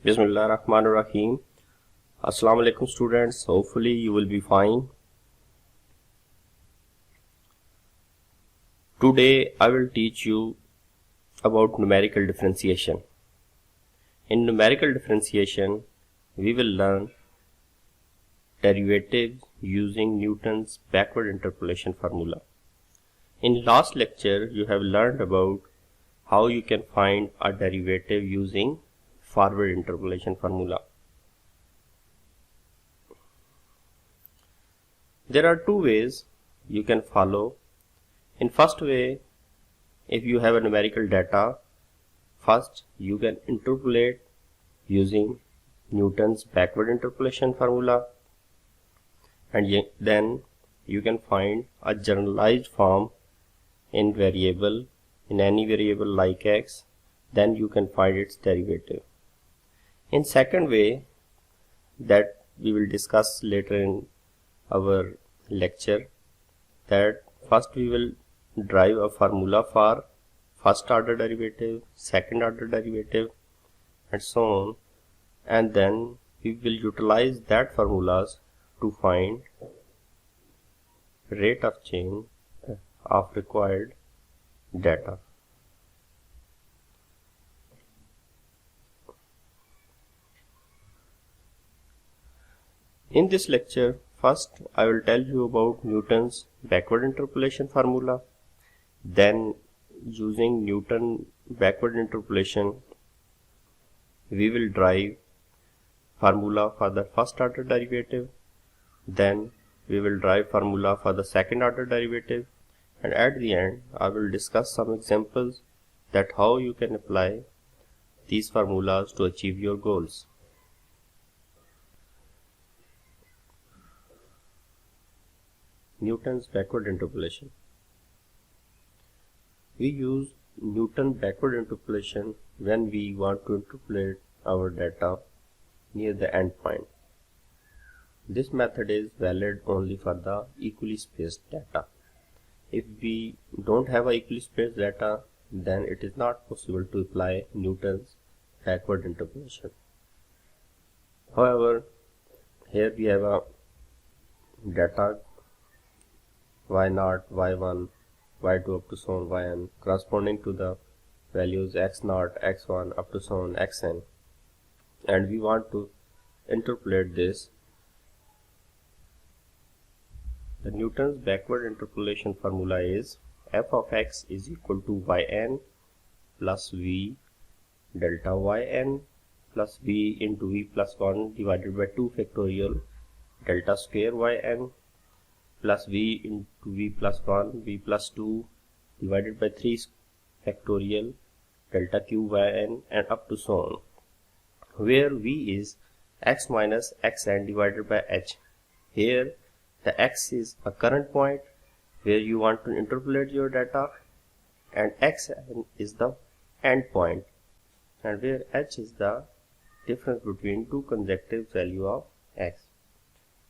Bismillahirrahmanirrahim. Assalamu alaikum students. Hopefully you will be fine. Today I will teach you about numerical differentiation. In numerical differentiation, we will learn derivatives using Newton's backward interpolation formula. In last lecture, you have learned about how you can find a derivative using forward interpolation formula. There are two ways you can follow. In first way, if you have a numerical data, first you can interpolate using Newton's backward interpolation formula, and then you can find a generalized form in any variable like x, then you can find its derivative. In second way, that we will discuss later in our lecture, that first we will derive a formula for first order derivative, second order derivative, and so on, and then we will utilize that formulas to find rate of change of required data. In this lecture, first I will tell you about Newton's backward interpolation formula. Then using Newton backward interpolation, we will derive formula for the first order derivative. Then we will derive formula for the second order derivative. And at the end, I will discuss some examples that how you can apply these formulas to achieve your goals. Newton's backward interpolation. We use Newton backward interpolation when we want to interpolate our data near the endpoint. This method is valid only for the equally spaced data. If we don't have a equally spaced data, then it is not possible to apply Newton's backward interpolation. However, here we have a data y0, y1, y2 up to so on yn corresponding to the values x0, x1 up to so on xn, and we want to interpolate this. The Newton's backward interpolation formula is f of x is equal to yn plus v delta yn plus v into v plus 1 divided by 2 factorial delta square yn plus v into v plus 1 v plus 2 divided by 3 factorial delta cube yn and up to so on, where v is x minus xn divided by h. Here the x is a current point where you want to interpolate your data, and xn is the end point, and where h is the difference between two consecutive values of x.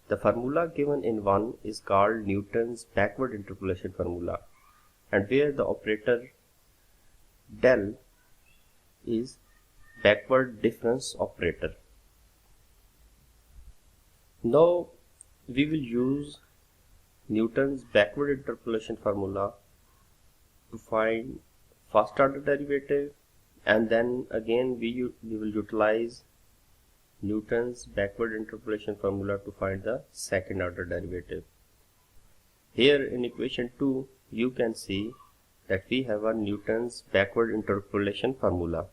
The formula given in 1 is called Newton's backward interpolation formula, and where the operator del is backward difference operator. Now we will use Newton's backward interpolation formula to find first order derivative, and then again we will utilize Newton's backward interpolation formula to find the second order derivative. Here in equation 2 you can see that we have a Newton's backward interpolation formula.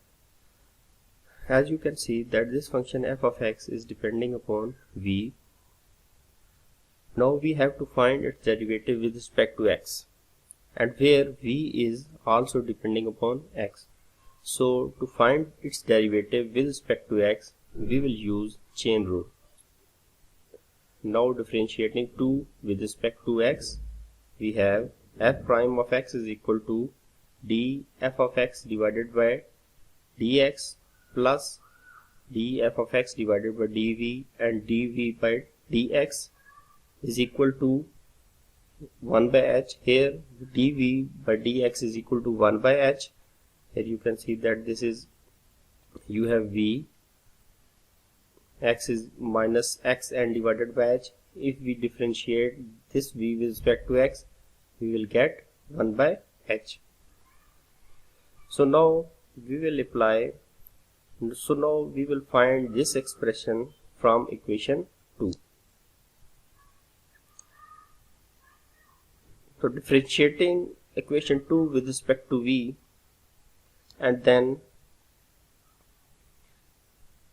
As you can see that this function f of x is depending upon v. Now we have to find its derivative with respect to x, and where v is also depending upon x. So to find its derivative with respect to x, we will use chain rule. Now differentiating 2 with respect to x, we have f prime of x is equal to df of x divided by dx plus df of x divided by dv, and dv by dx is equal to 1 by h. Here dv by dx is equal to 1 by h. Here you can see that this is, you have v x is minus xn divided by h. If we differentiate this v with respect to x, we will get 1 by h. So now we will find this expression from equation 2. So differentiating equation 2 with respect to v and then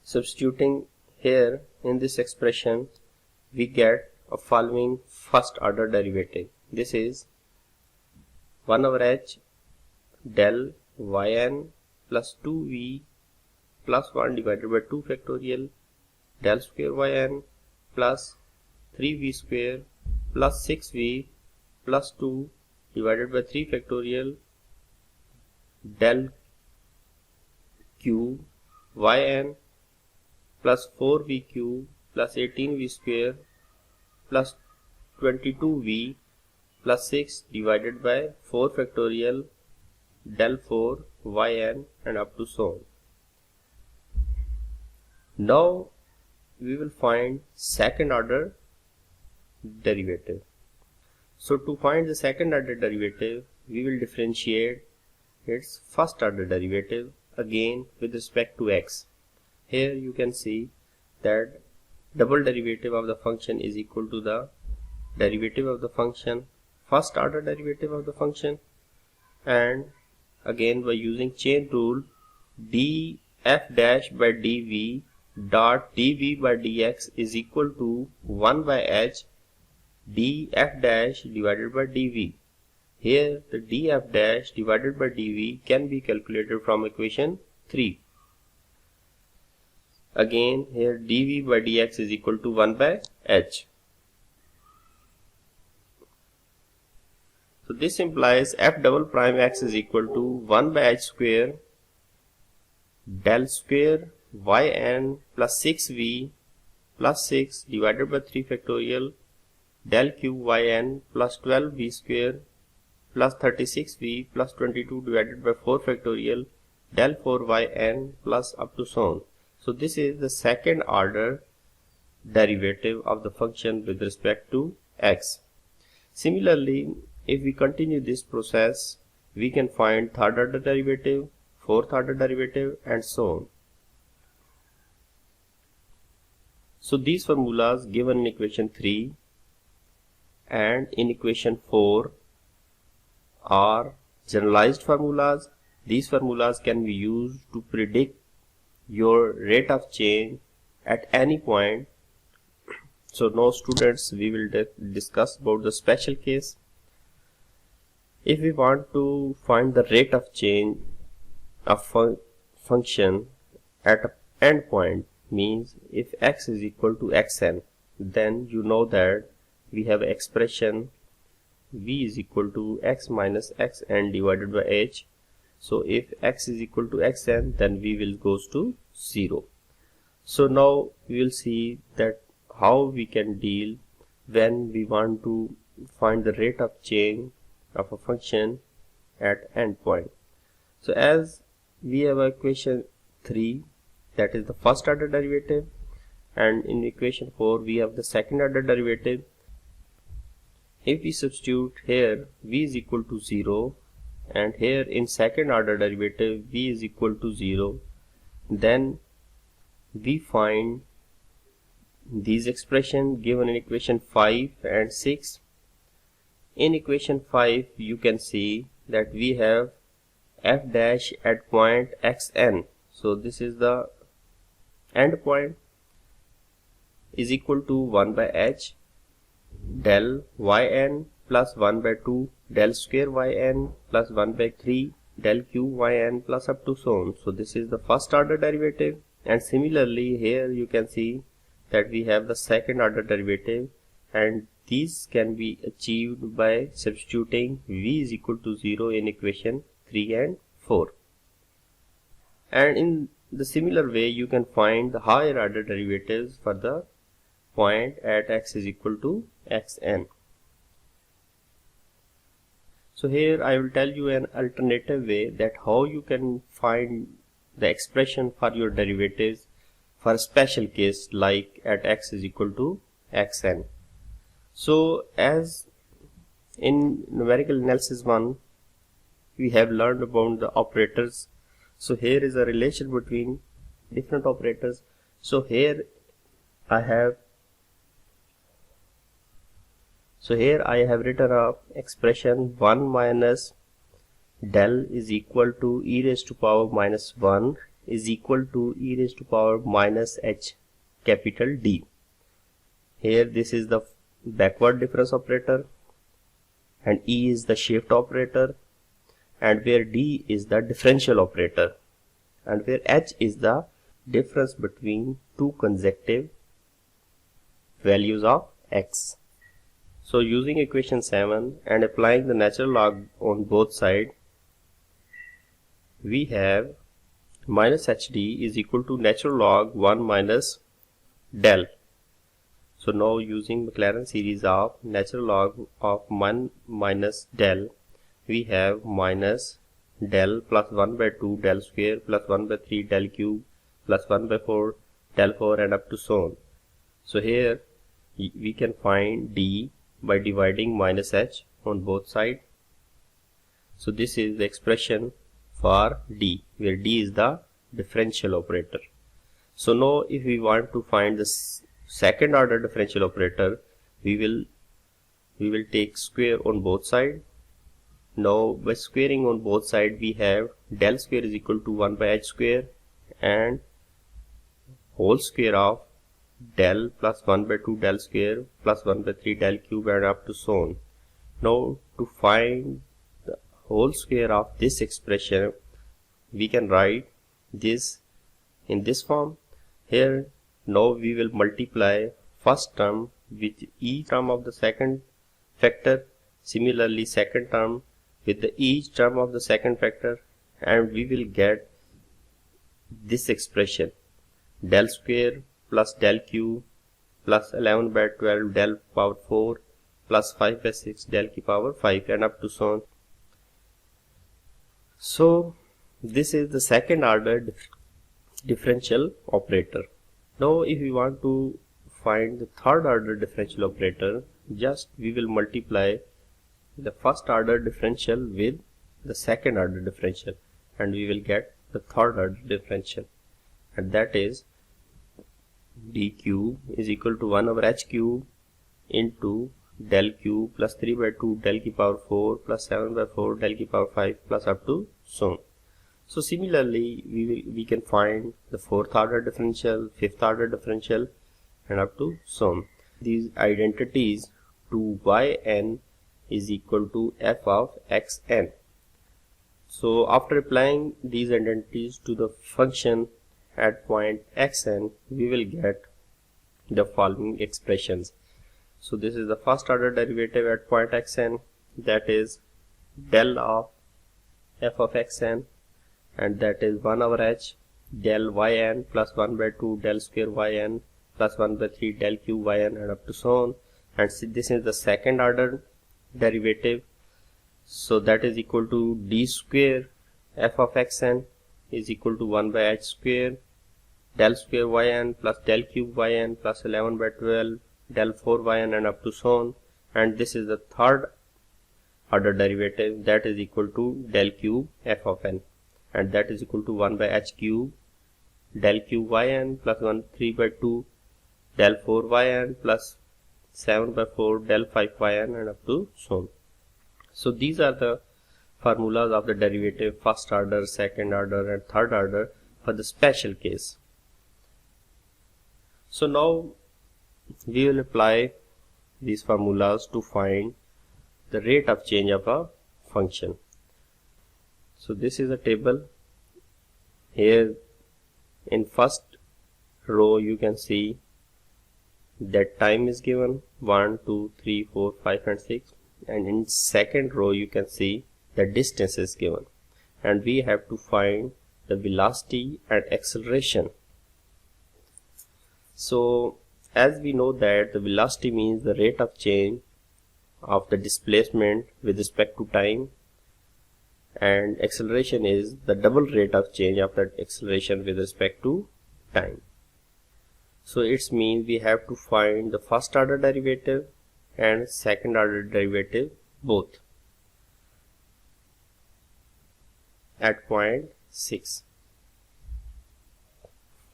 substituting here in this expression, we get a following first order derivative. This is 1 over h del yn plus 2v plus 1 divided by 2 factorial del square yn plus 3v square plus 6v plus 2 divided by 3 factorial del cube yn plus 4v cube plus 18v square plus 22v plus 6 divided by 4 factorial del 4 yn and up to so on. Now we will find second order derivative. So to find the second order derivative, we will differentiate its first order derivative again with respect to x. Here you can see that double derivative of the function is equal to the derivative of the function, first order derivative of the function, and again by using chain rule, df dash by dv dot dv by dx is equal to 1 by h df dash divided by dv. Here the df dash divided by dv can be calculated from equation 3. Again here dv by dx is equal to 1 by h. So this implies f double prime x is equal to 1 by h square del square yn plus 6v plus 6 divided by 3 factorial del cube yn plus 12v square plus 36v plus 22 divided by 4 factorial del 4 yn plus up to so on. So this is the second order derivative of the function with respect to x. Similarly, if we continue this process, we can find third order derivative, fourth order derivative and so on. So these formulas given in equation 3 and in equation 4 are generalized formulas. These formulas can be used to predict your rate of change at any point. So now students, we will discuss about the special case. If we want to find the rate of change of function at an end point, means if x is equal to xn, then you know that we have expression v is equal to x minus xn divided by h. So if x is equal to xn, then v will goes to 0. So now we will see that how we can deal when we want to find the rate of change of a function at end point. So as we have equation 3, that is the first order derivative, and in equation 4 we have the second order derivative. If we substitute here v is equal to 0 and here in second order derivative v is equal to 0, then we find these expressions given in equation 5 and 6. In equation 5 you can see that we have f dash at point xn. So this is the end point is equal to 1 by h del yn plus 1 by 2 del square yn plus 1 by 3 del cube yn plus up to so on. So this is the first order derivative, and similarly here you can see that we have the second order derivative, and these can be achieved by substituting v is equal to 0 in equation 3 and 4. And in the similar way you can find the higher order derivatives for the point at x is equal to xn. So here I will tell you an alternative way that how you can find the expression for your derivatives for a special case like at x is equal to xn. So as in numerical analysis 1 we have learned about the operators. So here is a relation between different operators. So here I have written a expression 1 minus del is equal to e raised to power minus 1 is equal to e raised to power minus h capital D. Here this is the backward difference operator and e is the shift operator, and where D is the differential operator, and where H is the difference between two consecutive values of x. So using equation 7 and applying the natural log on both sides, we have minus HD is equal to natural log 1 minus del. So now using Maclaurin series of natural log of 1 minus del, we have minus del plus 1 by 2 del square plus 1 by 3 del cube plus 1 by 4 del 4 and up to so on. So here we can find D by dividing minus h on both sides. So this is the expression for D, where D is the differential operator. So now if we want to find the second order differential operator, we will take square on both sides. Now by squaring on both sides, we have del square is equal to 1 by h square and whole square of del plus 1 by 2 del square plus 1 by 3 del cube and up to so on. Now to find the whole square of this expression, we can write this in this form. Here now we will multiply first term with each term of the second factor, similarly second term with the each term of the second factor, and we will get this expression del square plus del cube plus 11 by 12 del power 4 plus 5 by 6 del की power 5 and up to so on. So this is the second order differential operator. Now if we want to find the third order differential operator, just we will multiply the first order differential with the second order differential and we will get the third order differential, and that is d cube is equal to 1 over h cube into del cube plus 3 by 2 del की power 4 plus 7 by 4 del की power 5 plus up to so on. So similarly we can find the fourth order differential, fifth order differential and up to so on. These identities to yn is equal to f of xn. So after applying these identities to the function at point xn, we will get the following expressions. So this is the first order derivative at point xn, that is del of f of xn, and that is 1 over h del yn plus 1 by 2 del square yn plus 1 by 3 del cube yn and up to so on. And this is the second order derivative, so that is equal to d square f of xn is equal to 1 by h square del square yn plus del cube yn plus 11 by 12 del 4 yn and up to so on. And this is the third order derivative, that is equal to del cube f of n, and that is equal to 1 by h cube del cube yn plus 1 3 by 2 del 4 yn plus 7 by 4 del 5 yn and up to so on. So these are the formulas of the derivative first order, second order and third order for the special case. So now we will apply these formulas to find the rate of change of a function. So this is a table. Here in first row you can see that time is given 1, 2, 3, 4, 5 and 6, and in second row you can see the distance is given, and we have to find the velocity and acceleration. So as we know that the velocity means the rate of change of the displacement with respect to time, and acceleration is the double rate of change of that acceleration with respect to time. So it means we have to find the first order derivative and second order derivative both at point 6.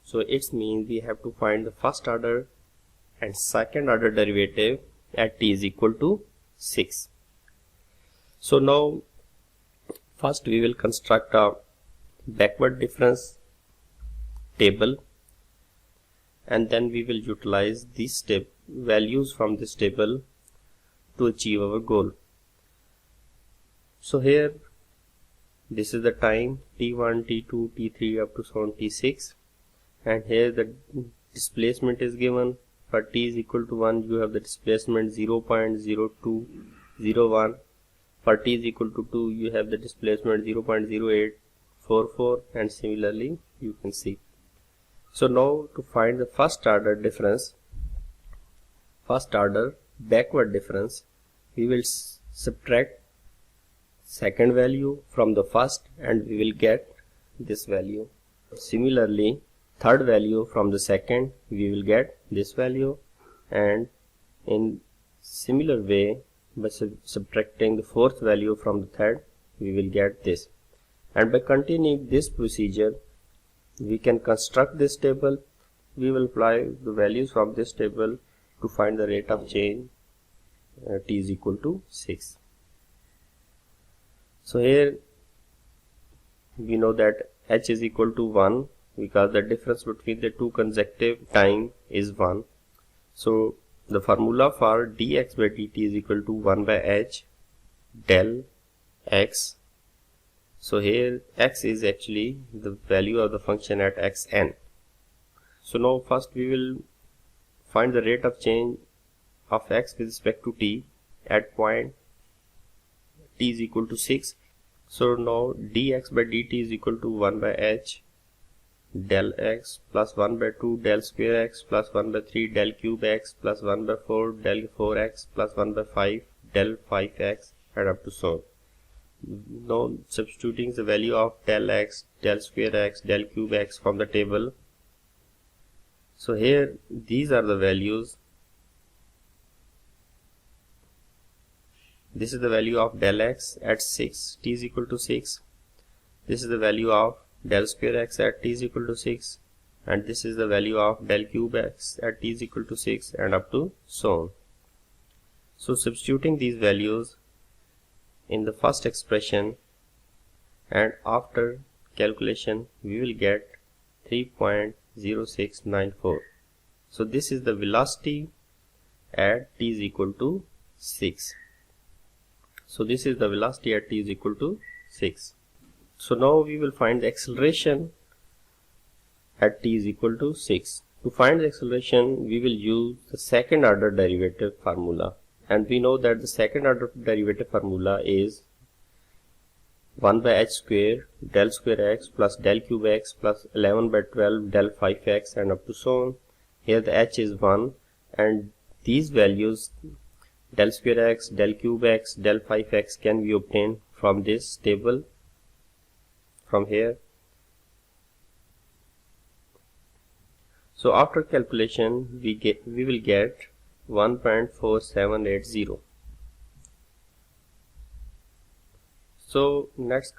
So it means we have to find the first order and second order derivative at t is equal to 6. So now first we will construct a backward difference table, and then we will utilize these values from this table to achieve our goal. So here this is the time t1, t2, t3 up to so on t6, and here the displacement is given. For t is equal to 1 you have the displacement 0.0201. For t is equal to 2 you have the displacement 0.0844, and similarly you can see. So now to find the first order backward difference, we will subtract second value from the first and we will get this value. Similarly, third value from the second we will get this value, and in similar way by subtracting the fourth value from the third we will get this. And by continuing this procedure we can construct this table. We will apply the values from this table to find the rate of change t is equal to 6. So here we know that h is equal to 1 because the difference between the two consecutive time is 1. So the formula for dx by dt is equal to 1 by h del x. So here x is actually the value of the function at xn. So now first we will find the rate of change of x with respect to t at point t is equal to 6. So now dx by dt is equal to 1 by h del x plus 1 by 2 del square x plus 1 by 3 del cube x plus 1 by 4 del 4x plus 1 by 5 del 5x, and up to so on. Now substituting the value of del x, del square x, del cube x from the table. So here these are the values. This is the value of del x at 6, t is equal to 6. This is the value of del square x at t is equal to 6, and this is the value of del cube x at t is equal to 6, and up to so on. So substituting these values in the first expression and after calculation we will get 3.0694. So this is the velocity at t is equal to 6. So this is the velocity at t is equal to 6. So now we will find the acceleration at t is equal to 6. To find the acceleration we will use the second order derivative formula, and we know that the second order derivative formula is 1 by h square del square x plus del cube x plus 11 by 12 del 5x, and up to so on. Here the h is 1, and these values del square x, del cube x, del 5x can be obtained from this table from here. So after calculation we will get 1.4780. So let's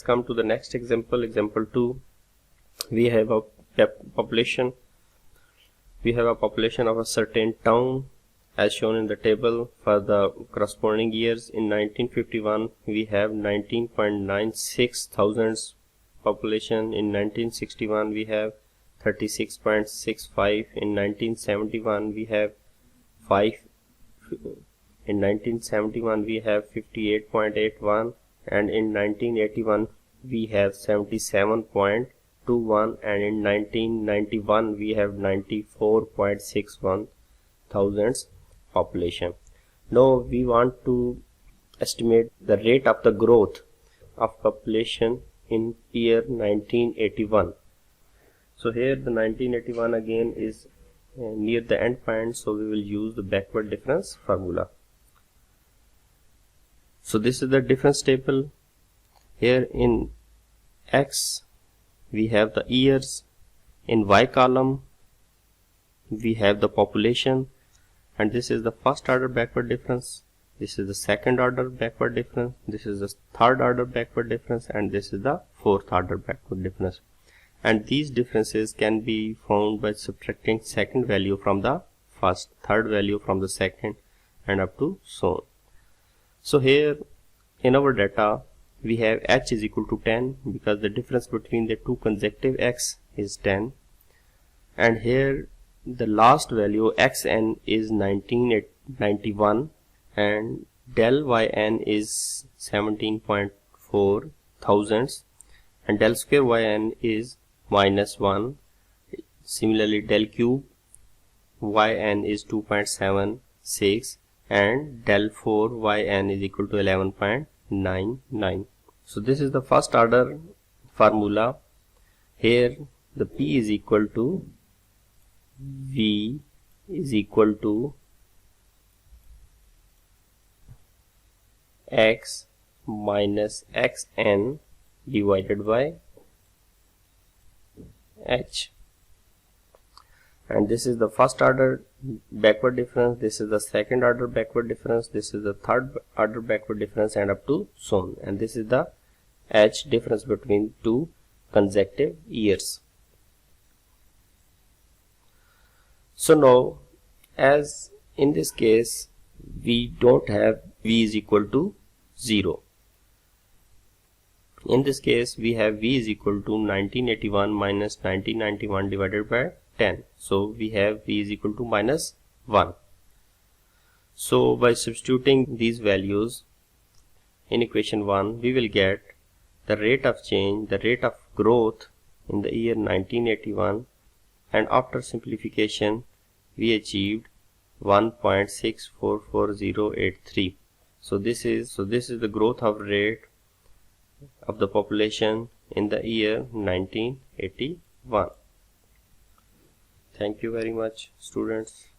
come to the next example, example 2. We have a population of a certain town as shown in the table for the corresponding years. In 1951 we have 19.96 thousands population. In 1961 we have 36.65. In 1971 we have 5. In 1971 we have 58.81, and in 1981 we have 77.21, and in 1991 we have 94.61 thousands population. Now we want to estimate the rate of the growth of population in year 1981. So here the 1981 again is near the end point, so we will use the backward difference formula. So this is the difference table. Here in X we have the years, In Y column we have the population, and this is the first order backward difference, this is the second order backward difference, this is the third order backward difference, and this is the fourth order backward difference. And these differences can be found by subtracting second value from the first, third value from the second, and up to so on. So here in our data we have h is equal to 10 because the difference between the two consecutive x is 10, and here the last value xn is 1991 and del yn is 17.4 thousandths and del square yn is -1. Similarly del cube yn is 2.76 and del 4 yn is equal to 11.99. So this is the first order formula. Here the p is equal to v is equal to x minus xn divided by h, and this is the first order backward difference, this is the second order backward difference, this is the third order backward difference, and up to so on, and this is the h difference between two consecutive years. So now, as in this case we don't have v is equal to 0, in this case we have v is equal to 1981 minus 1991 divided by 10. So we have v is equal to -1. So by substituting these values in equation 1, we will get the rate of change, the rate of growth in the year 1981, and after simplification we achieved 1.644083. So this is the growth of rate of the population in the year 1981. Thank you very much, students.